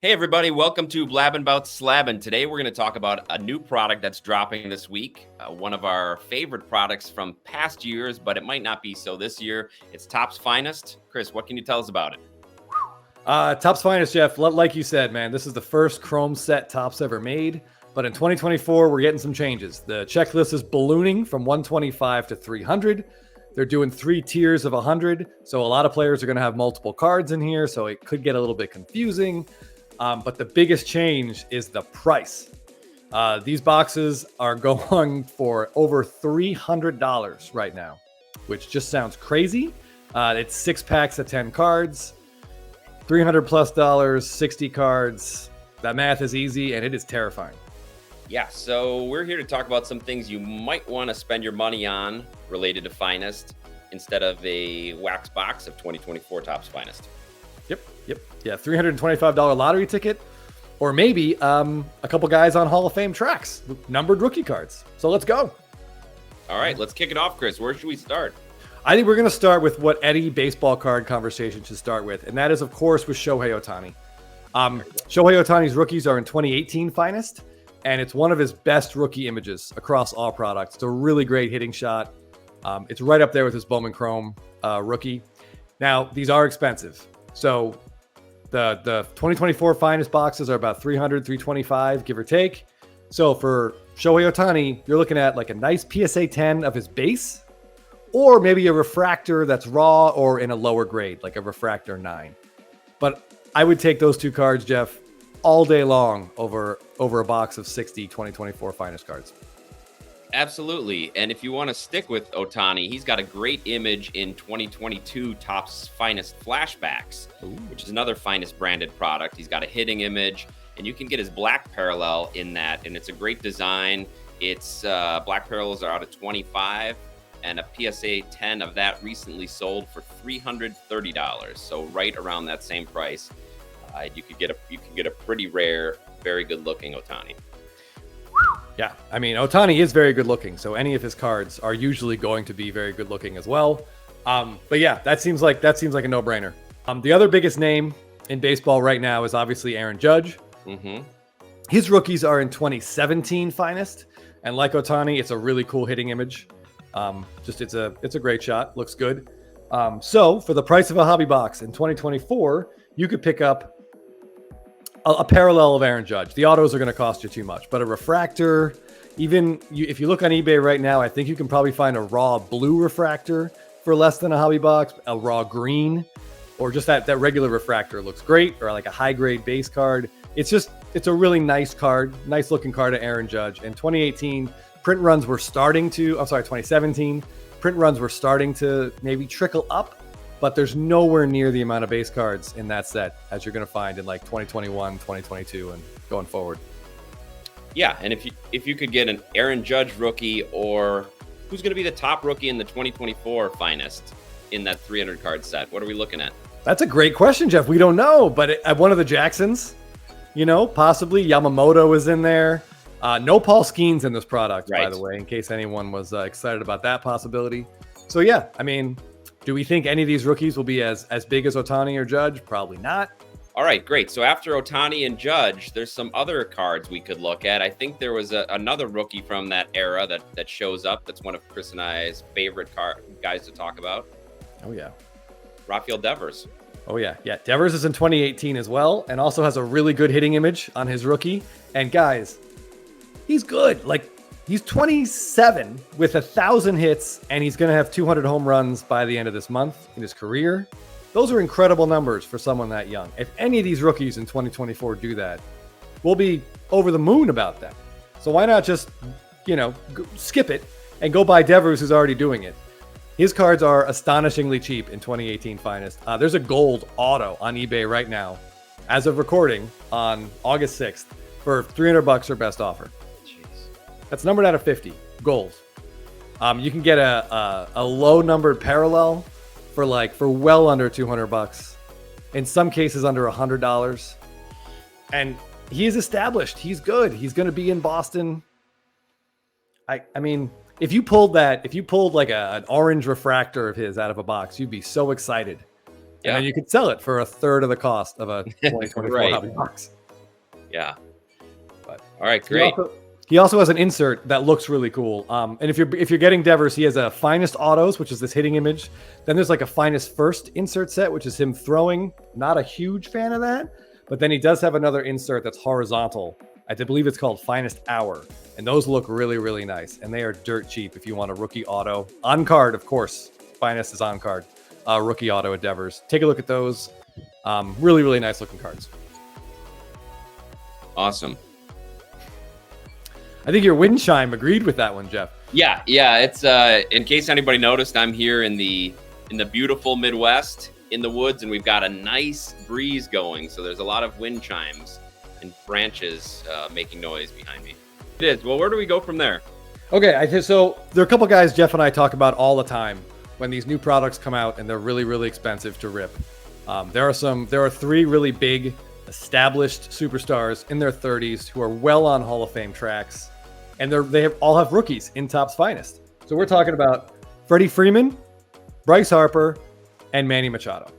Hey everybody, welcome to Blabbin' 'Bout Slabbin'. Today we're going to talk about a new product that's dropping this week. One of our favorite products from past years, but it might not be so this year. It's Topps Finest. Chris, what can you tell us about it? Topps Finest, Jeff. Like you said, man, this is the first Chrome set Topps ever made. But in 2024, we're getting some changes. The checklist is ballooning from 125 to 300. They're doing 3 tiers of 100. So a lot of players are going to have multiple cards in here. So it could get a little bit confusing. But the biggest change is the price. These boxes are going for over $300 right now, which just sounds crazy. It's 6 packs of 10 cards, $300+ 60 cards. That math is easy and it is terrifying. Yeah, so we're here to talk about some things you might want to spend your money on related to Finest instead of a wax box of 2024 Topps Finest. Yep. Yeah, $325 lottery ticket, or maybe a couple guys on Hall of Fame tracks, numbered rookie cards. So let's go. All right, let's kick it off, Chris. Where should we start? I think we're going to start with what any baseball card conversation should start with, and that is, of course, with Shohei Ohtani. Shohei Ohtani's rookies are in 2018 Finest, and it's one of his best rookie images across all products. It's a really great hitting shot. It's right up there with his Bowman Chrome rookie. Now, these are expensive. So the 2024 Finest boxes are about $300, $325, give or take. So for Shohei Ohtani, you're looking at like a nice PSA 10 of his base, or maybe a refractor that's raw or in a lower grade, like a refractor 9. But I would take those 2 cards, Jeff, all day long over a box of 60 2024 Finest cards. Absolutely. And if you want to stick with Ohtani, he's got a great image in 2022 Topps Finest Flashbacks, which is another Finest branded product. He's got a hitting image, and you can get his black parallel in that, and it's a great design. It's black parallels are out at $25, and a PSA 10 of that recently sold for $330. So right around that same price, you could get a pretty rare, very good looking Ohtani. Yeah, I mean, Ohtani is very good looking, so any of his cards are usually going to be very good looking as well. But yeah, that seems like a no-brainer. The other biggest name in baseball right now is obviously Aaron Judge. Mm-hmm. His rookies are in 2017 Finest, and like Ohtani, it's a really cool hitting image. It's a great shot, looks good. So for the price of a hobby box in 2024, you could pick up a parallel of Aaron Judge. The autos are going to cost you too much, but a refractor, if you look on eBay right now, I think you can probably find a raw blue refractor for less than a hobby box, a raw green, or just that regular refractor looks great, or like a high grade base card. It's a really nice card, nice looking card of Aaron Judge. In 2017, print runs were starting to maybe trickle up, but there's nowhere near the amount of base cards in that set as you're going to find in like 2021, 2022, and going forward. Yeah, and if you could get an Aaron Judge rookie, or who's going to be the top rookie in the 2024 Finest in that 300 card set? What are we looking at? That's a great question, Jeff. We don't know, but one of the Jacksons, possibly Yamamoto is in there. No Paul Skeens in this product, right, by the way, in case anyone was excited about that possibility. So yeah, I mean, do we think any of these rookies will be as big as Ohtani or Judge? Probably not. All right, great. So after Ohtani and Judge, there's some other cards we could look at. I think there was another rookie from that era that shows up. That's one of Chris and I's favorite guys to talk about. Oh, yeah. Rafael Devers. Oh, yeah. Yeah, Devers is in 2018 as well, and also has a really good hitting image on his rookie. And guys, he's good. Like, he's 27 with 1,000 hits, and he's going to have 200 home runs by the end of this month in his career. Those are incredible numbers for someone that young. If any of these rookies in 2024 do that, we'll be over the moon about that. So why not just, skip it and go buy Devers, who's already doing it. His cards are astonishingly cheap in 2018 Finest. There's a gold auto on eBay right now, as of recording on August 6th, for $300 or best offer. That's numbered out of 50 gold. You can get a low numbered parallel for well under $200. In some cases, under $100. And he is established. He's good. He's going to be in Boston. I mean, if you pulled like an orange refractor of his out of a box, you'd be so excited And then you could sell it for a third of the cost of a 2024 Right. hobby box. Yeah. But All right, great. He also has an insert that looks really cool. And if you're getting Devers, he has a finest autos, which is this hitting image. Then there's like a finest first insert set, which is him throwing. Not a huge fan of that, but then he does have another insert that's horizontal. I believe it's called finest hour, and those look really, really nice. And they are dirt cheap if you want a rookie auto on card, of course. Finest is on card. Rookie auto at Devers. Take a look at those. Really, really nice looking cards. Awesome. I think your wind chime agreed with that one, Jeff. Yeah. It's in case anybody noticed, I'm here in the beautiful Midwest in the woods, and we've got a nice breeze going. So there's a lot of wind chimes and branches making noise behind me. It is. Well, where do we go from there? Okay, so there are a couple guys Jeff and I talk about all the time when these new products come out and they're really, really expensive to rip. There are three really big established superstars in their 30s who are well on Hall of Fame tracks, and all have rookies in Topps Finest. So we're talking about Freddie Freeman, Bryce Harper, and Manny Machado.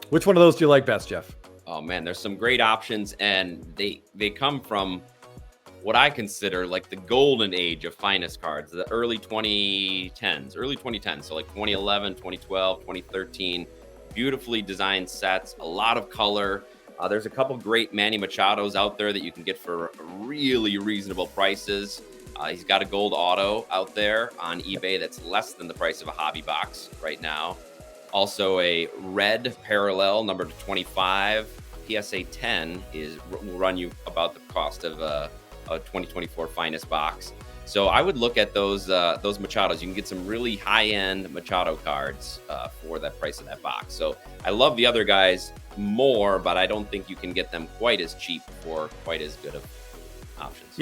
Which one of those do you like best, Jeff? Oh man, there's some great options, and they come from what I consider like the golden age of finest cards, the early 2010s, so like 2011, 2012, 2013. Beautifully designed sets, a lot of color. There's a couple great Manny Machados out there that you can get for really reasonable prices. He's got a gold auto out there on eBay that's less than the price of a hobby box right now. Also a red parallel number 25 PSA 10 will run you about the cost of a 2024 finest box. So I would look at those Machados. You can get some really high-end Machado cards for that price of that box. So I love the other guys more, but I don't think you can get them quite as cheap for quite as good of options.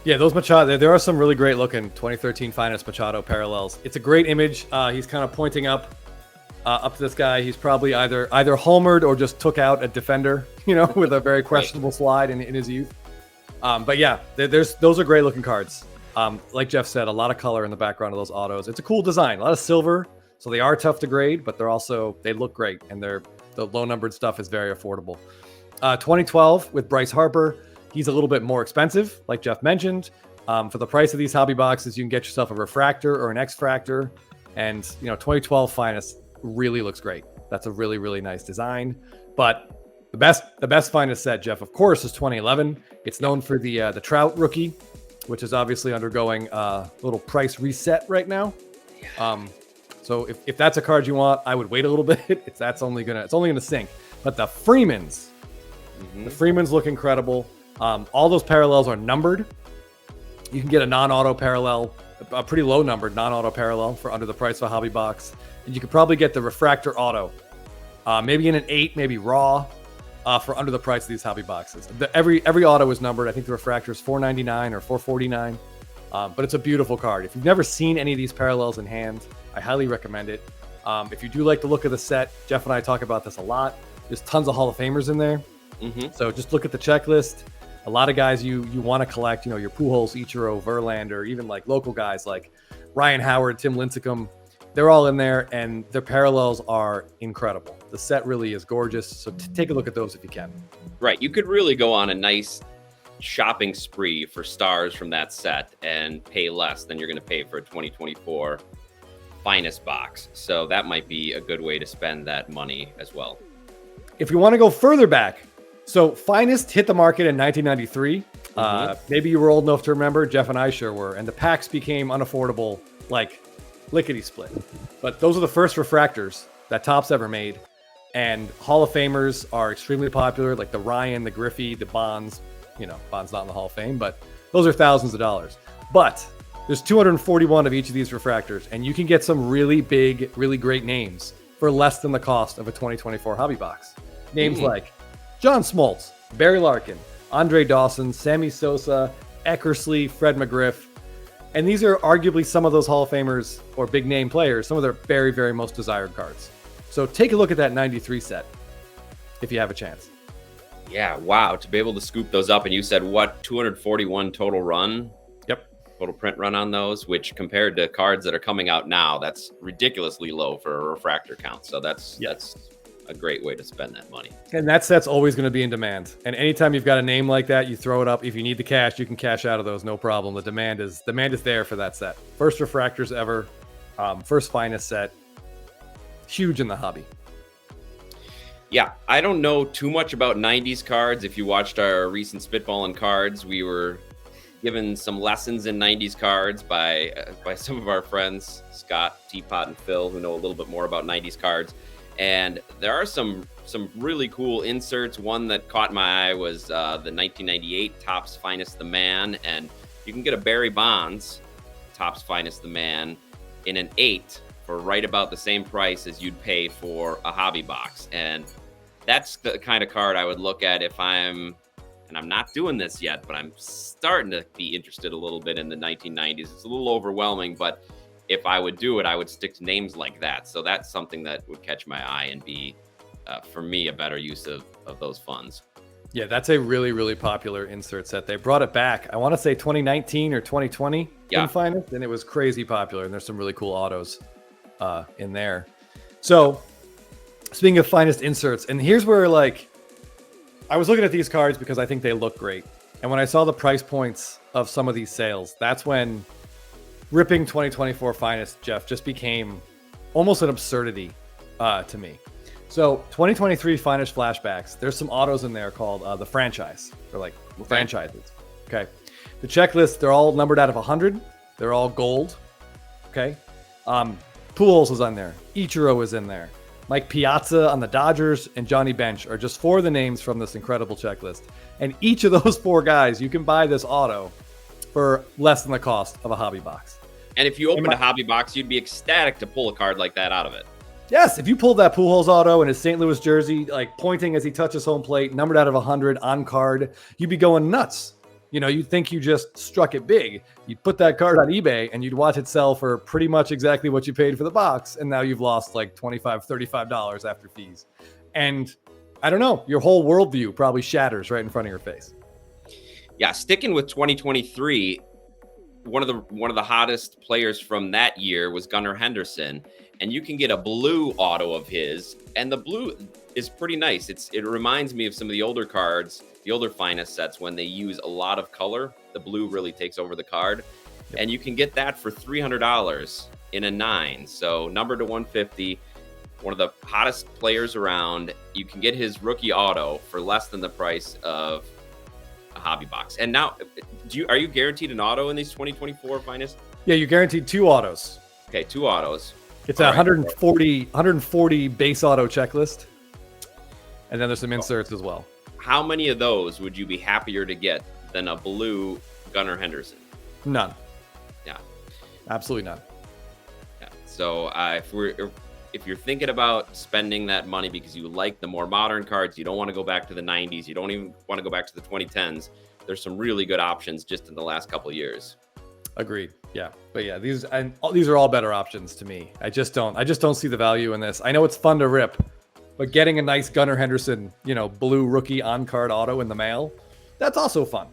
Yeah, those Machado, there are some really great looking 2013 finest Machado parallels. It's a great image. He's kind of pointing up to this guy. He's probably either homered or just took out a defender, with a very questionable slide in his youth. But yeah, those are great looking cards. Like Jeff said, a lot of color in the background of those autos. It's a cool design, a lot of silver, so they are tough to grade, but they look great, and the low numbered stuff is very affordable. 2012 with Bryce Harper, he's a little bit more expensive, like Jeff mentioned. For the price of these hobby boxes, you can get yourself a refractor or an X-fractor, and 2012 finest really looks great. That's a really, really nice design. But the best finest set, Jeff, of course, is 2011. It's known for the Trout rookie, which is obviously undergoing a little price reset right now. So if that's a card you want, I would wait a little bit. It's only gonna sink. But the Freemans, the Freemans look incredible. All those parallels are numbered. You can get a non-auto parallel, a pretty low numbered non-auto parallel for under the price of a hobby box, and you could probably get the refractor auto, maybe in an 8, maybe raw. For under the price of these hobby boxes. Every auto is numbered. I think the refractor is $4.99 or $4.49, but it's a beautiful card. If you've never seen any of these parallels in hand, I highly recommend it. If you do like the look of the set, Jeff and I talk about this a lot. There's tons of Hall of Famers in there. So just look at the checklist. A lot of guys you want to collect, your Pujols, Ichiro, Verlander, even like local guys like Ryan Howard, Tim Lincecum. They're all in there, and their parallels are incredible. The set really is gorgeous, so take a look at those if you can. Right. You could really go on a nice shopping spree for stars from that set and pay less than you're going to pay for a 2024 finest box. So that might be a good way to spend that money as well. If you want to go further back, so finest hit the market in 1993. Maybe you were old enough to remember. Jeff and I sure were. And the packs became unaffordable, like lickety-split. But those are the first refractors that Topps ever made. And Hall of Famers are extremely popular, like the Ryan, the Griffey, the Bonds. Bonds not in the Hall of Fame, but those are thousands of dollars. But there's 241 of each of these refractors, and you can get some really big, really great names for less than the cost of a 2024 hobby box. Names like John Smoltz, Barry Larkin, Andre Dawson, Sammy Sosa, Eckersley, Fred McGriff. And these are arguably some of those Hall of Famers or big name players, some of their very, very most desired cards. So take a look at that 93 set if you have a chance. Yeah, wow. To be able to scoop those up, and you said what, 241 total run? Yep. Total print run on those, which compared to cards that are coming out now, that's ridiculously low for a refractor count. So that's a great way to spend that money. And that set's always going to be in demand. And anytime you've got a name like that, you throw it up. If you need the cash, you can cash out of those, no problem. The demand is there for that set. First refractors ever, first finest set, huge in the hobby. Yeah, I don't know too much about 90s cards. If you watched our recent Spitballin' Cards, we were given some lessons in 90s cards by some of our friends, Scott, Teapot, and Phil, who know a little bit more about 90s cards. And there are some really cool inserts. One that caught my eye was the 1998 Topps Finest the Man. And you can get a Barry Bonds Topps Finest the Man in an 8 for right about the same price as you'd pay for a hobby box. And that's the kind of card I would look at if I'm not doing this yet, but I'm starting to be interested a little bit in the 1990s. It's a little overwhelming, but if I would do it, I would stick to names like that. So that's something that would catch my eye and be, for me, a better use of those funds. Yeah, that's a really, really popular insert set. They brought it back, I want to say 2019 or 2020 in Finest, and it was crazy popular, and there's some really cool autos in there. So speaking of Finest inserts, and here's where, like, I was looking at these cards because I think they look great. And when I saw the price points of some of these sales, that's when ripping 2024 Finest, Jeff, just became almost an absurdity to me. So 2023 Finest Flashbacks, there's some autos in there called the franchise. They're like franchises. Okay. The checklist, they're all numbered out of 100. They're all gold. Okay. Pujols is on there. Ichiro is in there. Mike Piazza on the Dodgers and Johnny Bench are just 4 of the names from this incredible checklist. And each of those 4 guys, you can buy this auto for less than the cost of a hobby box. And if you opened a hobby box, you'd be ecstatic to pull a card like that out of it. Yes, if you pulled that Pujols auto in his St. Louis jersey, like pointing as he touches home plate, numbered out of 100 on card, you'd be going nuts. You know, you'd think you just struck it big. You'd put that card on eBay and you'd watch it sell for pretty much exactly what you paid for the box. And now you've lost like $25, $35 after fees. And I don't know, your whole worldview probably shatters right in front of your face. Yeah, sticking with 2023, one of the hottest players from that year was Gunnar Henderson. And you can get a blue auto of his. And the blue is pretty nice. It reminds me of some of the older cards, the older Finest sets, when they use a lot of color. The blue really takes over the card. Yep. And you can get that for $300 in a 9. So numbered to 150, one of the hottest players around. You can get his rookie auto for less than the price of a hobby box. And now, are you guaranteed an auto in these 2024 Finest? Yeah, you're guaranteed 2 autos. Okay, 2 autos. It's a 140 base auto checklist. And then there's some inserts as well. How many of those would you be happier to get than a blue Gunnar Henderson? None. Yeah. Absolutely none. Yeah. So if you're thinking about spending that money because you like the more modern cards, you don't want to go back to the 90s, you don't even want to go back to the 2010s, there's some really good options just in the last couple of years. Agreed. Yeah. But yeah, these are all better options to me. I just don't see the value in this. I know it's fun to rip, but getting a nice Gunnar Henderson, blue rookie on-card auto in the mail, that's also fun.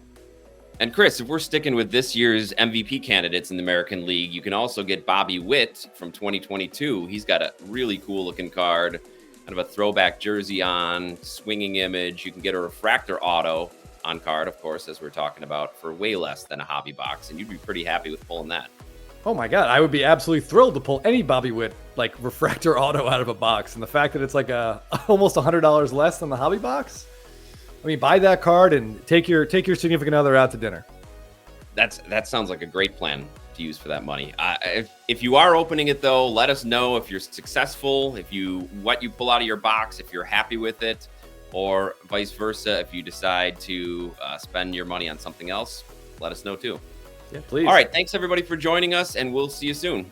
And Chris, if we're sticking with this year's MVP candidates in the American League, you can also get Bobby Witt from 2022. He's got a really cool looking card, kind of a throwback jersey on, swinging image. You can get a refractor auto on card, of course, as we're talking about, for way less than a hobby box. And you'd be pretty happy with pulling that. Oh my God, I would be absolutely thrilled to pull any Bobby Witt like refractor auto out of a box. And the fact that it's like almost $100 less than the hobby box. I mean, buy that card and take your significant other out to dinner. That sounds like a great plan to use for that money. If you are opening it though, let us know if you're successful, what you pull out of your box, if you're happy with it, or vice versa. If you decide to spend your money on something else, let us know too. Yeah, please. All right. Thanks everybody for joining us, and we'll see you soon.